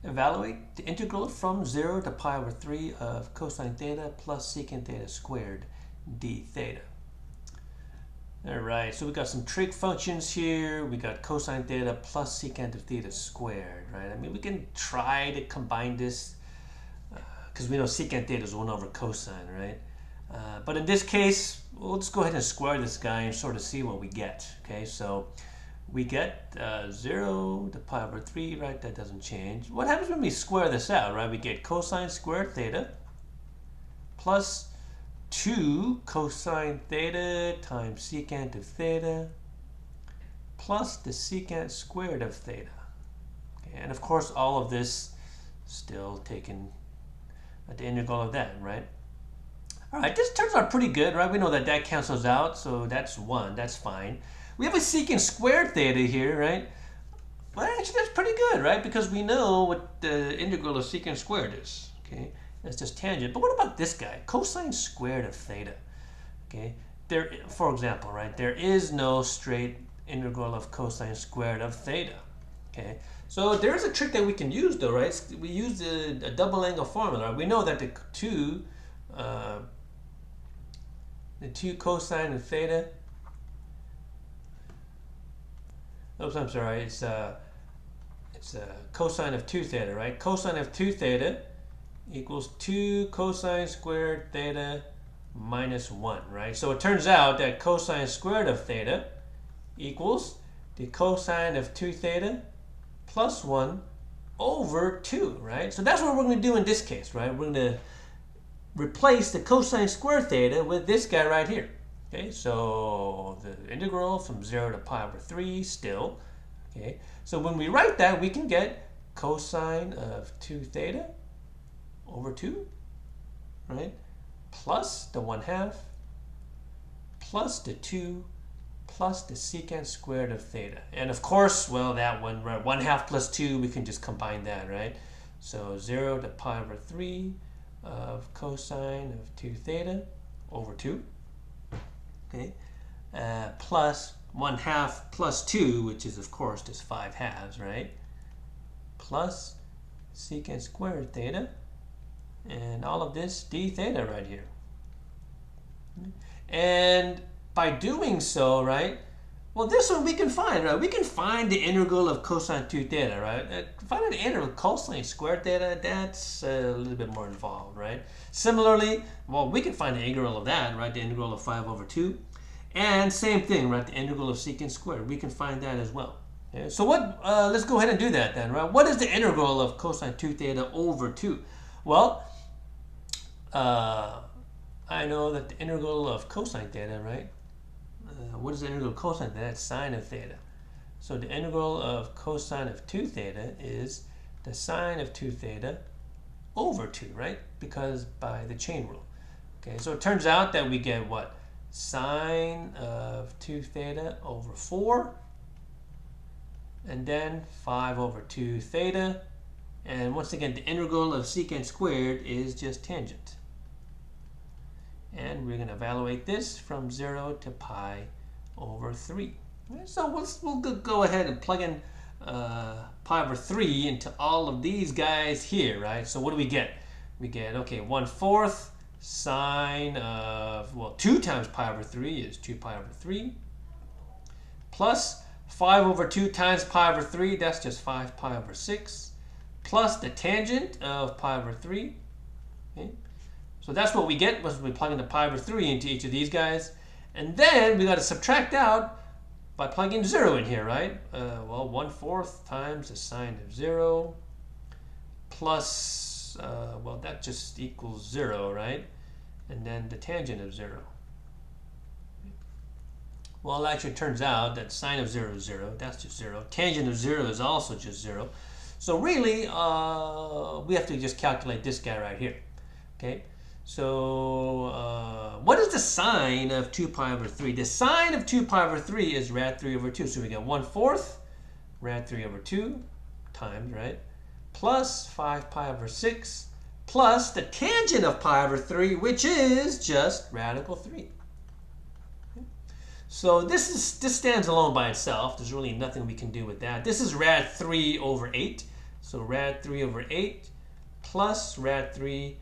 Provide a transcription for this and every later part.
Evaluate the integral from 0 to pi over 3 of cosine theta plus secant theta squared d theta. All right, so we got some trig functions here. We got cosine theta plus secant of theta squared, right? I mean, we can try to combine this because we know secant theta is 1 over cosine, right? But in this case, we'll just go ahead and square this guy and sort of see what we get, okay? So we get 0 to pi over 3, right? That doesn't change. What happens when we square this out, right? We get cosine squared theta plus 2 cosine theta times secant of theta plus the secant squared of theta. Okay, and of course, all of this still taken at the integral of that, right? All right, this turns out pretty good, right? We know that that cancels out, so that's 1. That's fine. We have a secant squared theta here, right? Well, actually, that's pretty good, right? Because we know what the integral of secant squared is, okay? That's just tangent. But what about this guy? Cosine squared of theta, okay? There, for example, right? There is no straight integral of cosine squared of theta, okay? So there's a trick that we can use, though, right? We use a double angle formula. We know that the two cosine of theta. Oops, I'm sorry. It's cosine of 2 theta, right? Cosine of 2 theta equals 2 cosine squared theta minus 1, right? So it turns out that cosine squared of theta equals the cosine of 2 theta plus 1 over 2, right? So that's what we're going to do in this case, right? We're going to replace the cosine squared theta with this guy right here. Okay, so the integral from 0 to pi over 3 still. Okay, so when we write that, we can get cosine of 2 theta over 2, right? Plus the 1/2 plus the 2 plus the secant squared of theta. And of course, well, that one, right? 1/2 plus 2, we can just combine that, right? So 0 to pi over 3 of cosine of 2 theta over 2, okay, plus 1/2 plus 2, which is of course just 5/2, right, plus secant squared theta, and all of this d theta right here. And by doing so, right, well, this one we can find, right? We can find the integral of cosine 2 theta, right? Finding the integral of cosine squared theta, that's a little bit more involved, right? Similarly, well, we can find the integral of that, right? The integral of 5 over 2. And same thing, right? The integral of secant squared. We can find that as well. Okay? So what? Let's go ahead and do that then, right? What is the integral of cosine 2 theta over 2? Well, I know that the integral of cosine theta, right? What is the integral of cosine theta? That's sine of theta. So the integral of cosine of 2 theta is the sine of 2 theta over 2, right? Because by the chain rule. Okay, so it turns out that we get what? Sine of 2 theta over 4, and then 5 over 2 theta. And once again, the integral of secant squared is just tangent. And we're going to evaluate this from 0 to pi over 3. So we'll go ahead and plug in pi over 3 into all of these guys here, right? So what do we get? We get, okay, 1/4 sine of, well, 2 times pi over 3 is 2 pi over 3, plus 5 over 2 times pi over 3, that's just 5 pi over 6, plus the tangent of pi over 3. Okay? So that's what we get once we plug in the pi over 3 into each of these guys. And then we got to subtract out by plugging 0 in here, right? Well, 1/4 times the sine of 0 plus, well, that just equals 0, right? And then the tangent of 0. Well, it actually turns out that sine of 0 is 0. That's just 0. Tangent of 0 is also just 0. So really, we have to just calculate this guy right here. Okay? So what is the sine of 2 pi over 3? The sine of 2 pi over 3 is rad 3 over 2. So we get 1/4 rad 3 over 2 times, right? Plus 5 pi over 6 plus the tangent of pi over 3, which is just radical 3. Okay. So this stands alone by itself. There's really nothing we can do with that. This is rad 3 over 8. So rad 3 over 8 plus rad 3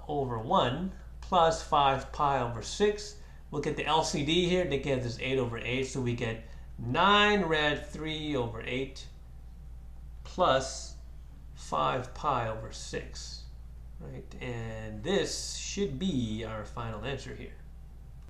over 1 plus 5 pi over 6. We'll get the LCD here to get this 8 over 8. So we get 9 rad 3 over 8 plus 5 pi over 6. Right? And this should be our final answer here.